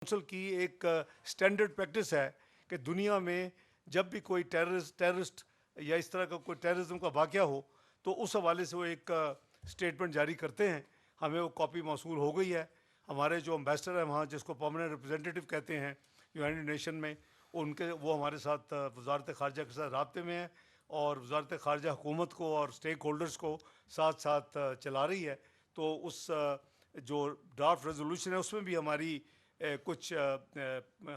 Council کی ایک standard practice ہے کہ دنیا میں جب بھی کوئی ٹیررسٹ یا اس طرح کا کوئی ٹیررزم کا واقعہ ہو تو اس حوالے سے وہ ایک سٹیٹمنٹ جاری کرتے ہیں. ہمیں وہ کاپی موصول ہو گئی ہے. ہمارے جو امبیسڈر ہیں وہاں، جس کو پرماننٹ ریپرزینٹیو کہتے ہیں یونائٹڈ نیشن میں، وہ ہمارے ساتھ وزارت خارجہ کے ساتھ رابطے میں ہیں اور وزارت خارجہ حکومت کو اور اسٹیک ہولڈرز کو ساتھ ساتھ چلا رہی ہے. تو اس جو ڈرافٹ ریزولوشن ہے اس میں بھی ہماری کچھ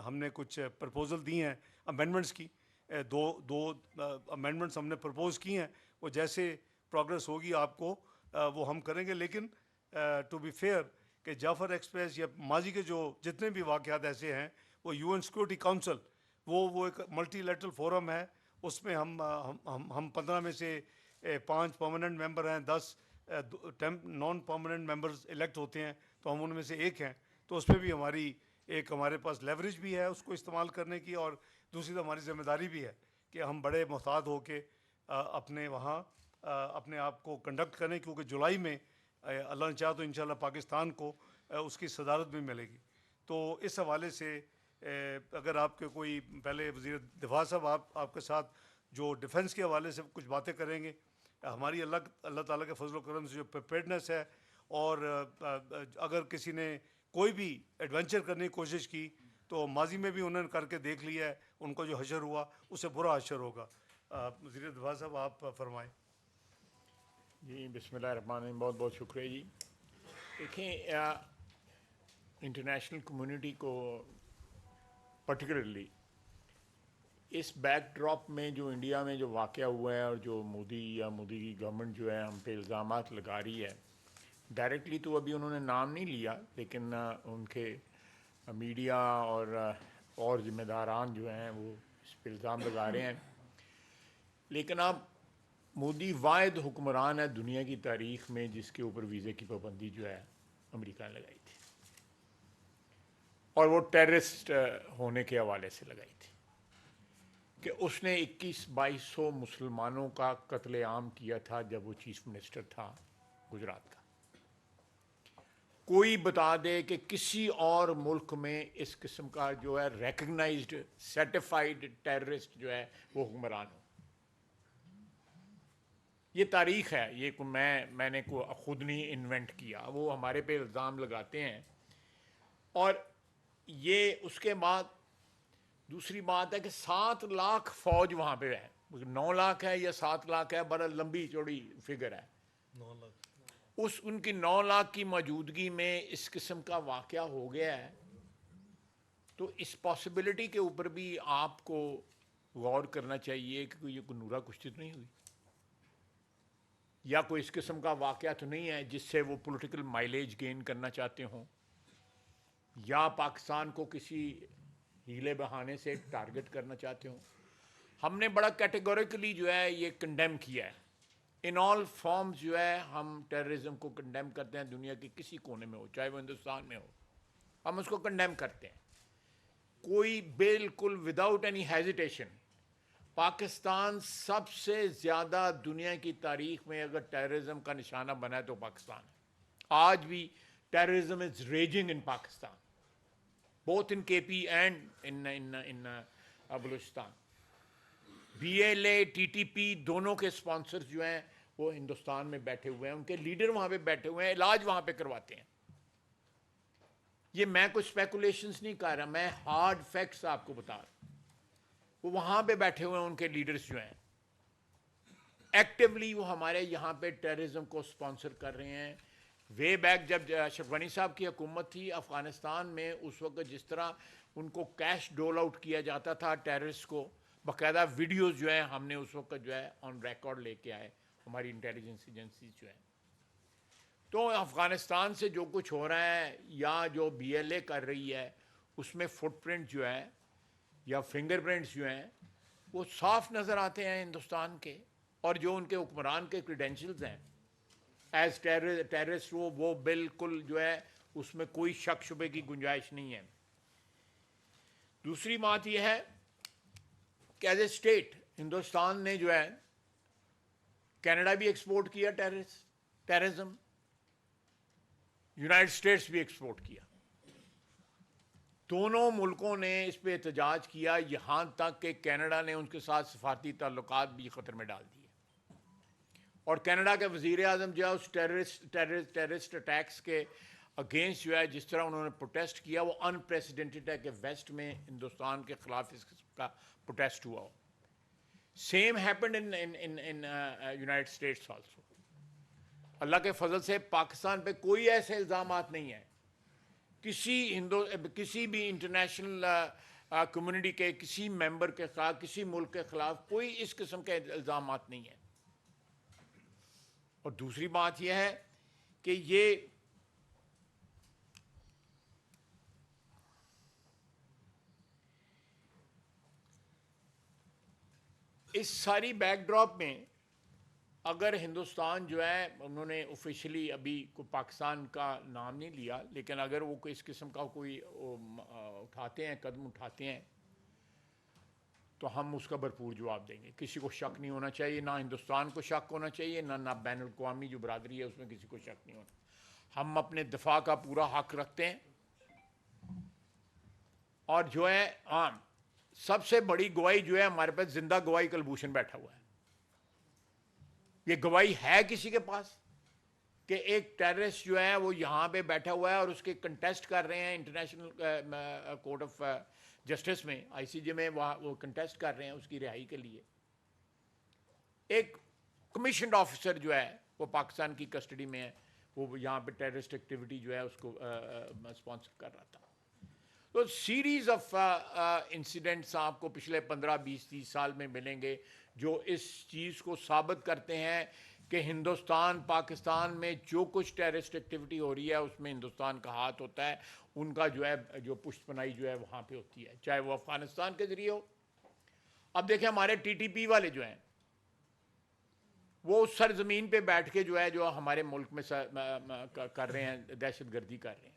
ہم نے کچھ پرپوزل دی ہیں امینڈمنٹس کی. دو امینڈمنٹس ہم نے پرپوز کی ہیں. وہ جیسے پروگرس ہوگی آپ کو وہ ہم کریں گے. لیکن ٹو بی فیئر کہ جعفر ایکسپریس یا ماضی کے جو جتنے بھی واقعات ایسے ہیں، وہ یو این سیکورٹی کاؤنسل وہ ایک ملٹی لیٹرل فورم ہے. اس میں ہم 15 میں سے 5 پرماننٹ ممبر ہیں، 10 نان پرماننٹ ممبرز الیکٹ ہوتے ہیں، تو ہم ان میں سے ایک ہیں. تو اس میں بھی ہمارے پاس لیوریج بھی ہے اس کو استعمال کرنے کی، اور دوسری تو ہماری ذمہ داری بھی ہے کہ ہم بڑے محتاط ہو کے اپنے وہاں اپنے آپ کو کنڈکٹ کریں، کیونکہ جولائی میں اللہ نے چاہا تو انشاءاللہ پاکستان کو اس کی صدارت بھی ملے گی. تو اس حوالے سے اگر آپ کے کوئی پہلے وزیر دفاع صاحب آپ کے ساتھ جو ڈیفنس کے حوالے سے کچھ باتیں کریں گے. ہماری اللہ تعالیٰ کے فضل و کرم سے جو پریپیئرڈنس ہے، اور اگر کسی نے کوئی بھی ایڈونچر کرنے کی کوشش کی تو ماضی میں بھی انہوں نے کر کے دیکھ لیا ہے. ان کو جو حشر ہوا اس سے برا حشر ہوگا. وزیر دفاع صاحب آپ فرمائیں. جی بسم اللہ الرحمن الرحیم. بہت بہت شکریہ جی. دیکھیں، انٹرنیشنل کمیونٹی کو پرٹیکولرلی اس بیک ڈراپ میں جو انڈیا میں جو واقعہ ہوا ہے، اور جو مودی کی گورنمنٹ جو ہے ہم پہ الزامات لگا رہی ہے، ڈائریکٹلی تو ابھی انہوں نے نام نہیں لیا، لیکن ان کے میڈیا اور ذمہ داران جو ہیں وہ اس پہ الزام لگا رہے ہیں. لیکن اب مودی واحد حکمران ہے دنیا کی تاریخ میں جس کے اوپر ویزے کی پابندی جو ہے امریکہ نے لگائی تھی، اور وہ ٹیررسٹ ہونے کے حوالے سے لگائی تھی کہ اس نے 21-2200 مسلمانوں کا قتل عام کیا تھا جب وہ چیف منسٹر تھا گجرات کا. کوئی بتا دے کہ کسی اور ملک میں اس قسم کا جو ہے ریکگنائزڈ سرٹیفائڈ ٹیررسٹ جو ہے وہ حکمران ہو. یہ تاریخ ہے، یہ میں نے خود نہیں انوینٹ کیا. وہ ہمارے پہ الزام لگاتے ہیں. اور یہ اس کے بعد دوسری بات ہے کہ 7 لاکھ فوج وہاں پہ ہے. 9 لاکھ ہے یا 7 لاکھ ہے، بڑا لمبی چوڑی فگر ہے. 9 لاکھ. ان کی 9 لاکھ کی موجودگی میں اس قسم کا واقعہ ہو گیا ہے. تو اس پاسبلٹی کے اوپر بھی آپ کو غور کرنا چاہیے کہ کوئی نورا کشتی تو نہیں ہوئی، یا کوئی اس قسم کا واقعہ تو نہیں ہے جس سے وہ پولیٹیکل مائلیج گین کرنا چاہتے ہوں، یا پاکستان کو کسی ہیلے بہانے سے ٹارگٹ کرنا چاہتے ہوں. ہم نے بڑا کیٹیگوریکلی جو ہے یہ کنڈیم کیا ہے. ان آل فارمز جو ہے ہم ٹیررزم کو کنڈیم کرتے ہیں، دنیا کے کسی کونے میں ہو، چاہے وہ ہندوستان میں ہو، ہم اس کو کنڈیم کرتے ہیں. کوئی بالکل وداؤٹ اینی ہیزیٹیشن. پاکستان سب سے زیادہ دنیا کی تاریخ میں اگر ٹیررزم کا نشانہ بنا ہے تو پاکستان ہے. آج بھی terrorism is rising in Pakistan, both in K P and in Balochistan. B L A T T P دونوں کے اسپانسرز جو ہیں وہ ہندوستان میں بیٹھے ہوئے ہیں، ان کے لیڈر وہاں پہ بیٹھے ہوئے ہیں، علاج وہاں پہ کرواتے ہیں. یہ میں کوئی اسپیکولیشنز نہیں کر رہا، میں ہارڈ فیکٹس آپ کو بتا رہا ہوں. وہ وہاں پہ بیٹھے ہوئے ہیں، ان کے لیڈرز جو ہیں ایکٹیولی وہ ہمارے یہاں پہ ٹیررزم کو اسپانسر کر رہے ہیں. وے بیک جب اشرف غنی صاحب کی حکومت تھی افغانستان میں، اس وقت جس طرح ان کو کیش ڈول آؤٹ کیا جاتا تھا ٹیررسٹ کو، باقاعدہ ویڈیوز جو ہیں ہم نے اس وقت جو ہے آن ریکارڈ لے کے آئے، ہماری انٹیلیجنس ایجنسیز جو ہیں. تو افغانستان سے جو کچھ ہو رہا ہے یا جو بی ایل اے کر رہی ہے، اس میں فٹ پرنٹ جو ہے یا فنگر پرنٹس جو ہیں وہ صاف نظر آتے ہیں ہندوستان کے. اور جو ان کے حکمران کے کریڈینشلز ہیں ایز ٹیررسٹ، وہ بالکل جو ہے اس میں کوئی شک شبے کی گنجائش نہیں ہے. دوسری بات یہ ہے کہ ایز اے اسٹیٹ ہندوستان نے جو ہے کینیڈا بھی ایکسپورٹ کیا ٹیررزم، یونائٹڈ اسٹیٹس بھی ایکسپورٹ کیا. دونوں ملکوں نے اس پہ احتجاج کیا, یہاں تک کہ کینیڈا نے ان کے ساتھ سفارتی تعلقات بھی خطر میں ڈال دیے. اور کینیڈا کے وزیر اعظم جو ہے اس ٹیررسٹ اٹیکس کے اگینسٹ جو ہے جس طرح انہوں نے پروٹیسٹ کیا وہ انپریسیڈنٹڈ ہے کہ ویسٹ میں ہندوستان کے خلاف اس قسم کا پروٹیسٹ ہوا ہو. Same happened in United States also. Allah کے فضل سے پاکستان پہ کوئی ایسے الزامات نہیں ہیں کسی بھی انٹرنیشنل کمیونٹی کے کسی ممبر کے خلاف, کسی ملک کے خلاف کوئی اس قسم کے الزامات نہیں ہیں. اور دوسری بات یہ ہے کہ یہ اس ساری بیک ڈراپ میں اگر ہندوستان جو ہے انہوں نے آفیشلی ابھی کوئی پاکستان کا نام نہیں لیا, لیکن اگر وہ اس قسم کا کوئی اٹھاتے ہیں, قدم اٹھاتے ہیں, تو ہم اس کا بھرپور جواب دیں گے. کسی کو شک نہیں ہونا چاہیے, نہ ہندوستان کو شک ہونا چاہیے, نہ بین الاقوامی جو برادری ہے اس میں کسی کو شک نہیں ہونا. ہم اپنے دفاع کا پورا حق رکھتے ہیں. اور جو ہے سب سے بڑی گواہی جو ہے ہمارے پاس زندہ گواہی کلبھوشن بیٹھا ہوا ہے. یہ گواہی ہے کسی کے پاس کہ ایک ٹیررسٹ جو ہے وہ یہاں پہ بیٹھا ہوا ہے اور اس کے کنٹیسٹ کر رہے ہیں انٹرنیشنل کورٹ آف جسٹس میں, آئی سی جے میں, وہ کنٹیسٹ کر رہے ہیں اس کی رہائی کے لیے. ایک کمیشنڈ آفیسر جو ہے وہ پاکستان کی کسٹڈی میں ہے, وہ یہاں پہ ٹیررسٹ ایکٹیویٹی جو ہے اس کو اسپانسر کر رہا تھا. تو سیریز آف انسیڈنٹس آپ کو پچھلے 15, 20, 30 سال میں ملیں گے جو اس چیز کو ثابت کرتے ہیں کہ ہندوستان پاکستان میں جو کچھ ٹیررسٹ ایکٹیویٹی ہو رہی ہے اس میں ہندوستان کا ہاتھ ہوتا ہے. ان کا جو ہے جو پشت پناہی جو ہے وہاں پہ ہوتی ہے, چاہے وہ افغانستان کے ذریعے ہو. اب دیکھیں ہمارے ٹی ٹی پی والے جو ہیں وہ سرزمین پہ بیٹھ کے جو ہے جو ہمارے ملک میں کر رہے ہیں, دہشت گردی کر رہے ہیں,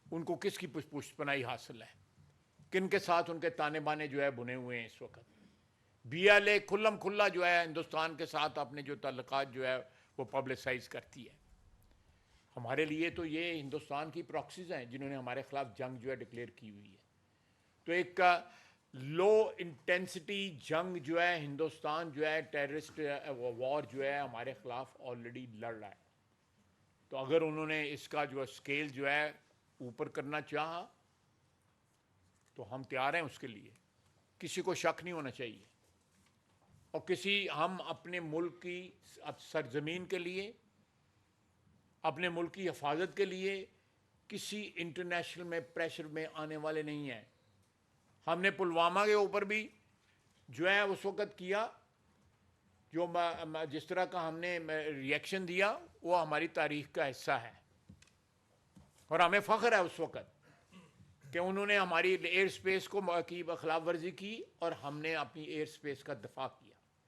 ان کو کس کی پشت پناہی حاصل ہے, کن کے ساتھ ان کے تانے بانے جو ہے بنے ہوئے ہیں اس وقت. بی ایل اے کھلم کھلا جو ہے ہندوستان کے ساتھ اپنے جو تعلقات جو ہے وہ پبلسائز کرتی ہے. ہمارے لیے تو یہ ہندوستان کی پراکسیز ہیں جنہوں نے ہمارے خلاف جنگ جو ہے ڈکلیئر کی ہوئی ہے. تو ایک لو انٹینسٹی جنگ جو ہے ہندوستان جو ہے ٹیررسٹ وار جو ہے ہمارے خلاف آلریڈی لڑ رہا ہے. تو اگر انہوں نے اس کا جو اسکیل جو ہے اوپر کرنا چاہا تو ہم تیار ہیں اس کے لیے, کسی کو شک نہیں ہونا چاہیے. اور ہم اپنے ملک کی سرزمین کے لیے, اپنے ملک کی حفاظت کے لیے کسی انٹرنیشنل میں پریشر میں آنے والے نہیں ہیں. ہم نے پلوامہ کے اوپر بھی جو ہے اس وقت کیا, جو جس طرح کا ہم نے ریئیکشن دیا وہ ہماری تاریخ کا حصہ ہے. اور ہمیں فخر ہے اس وقت کہ انہوں نے ہماری ایئر سپیس کو کی خلاف ورزی کی اور ہم نے اپنی ایئر سپیس کا دفاع کیا.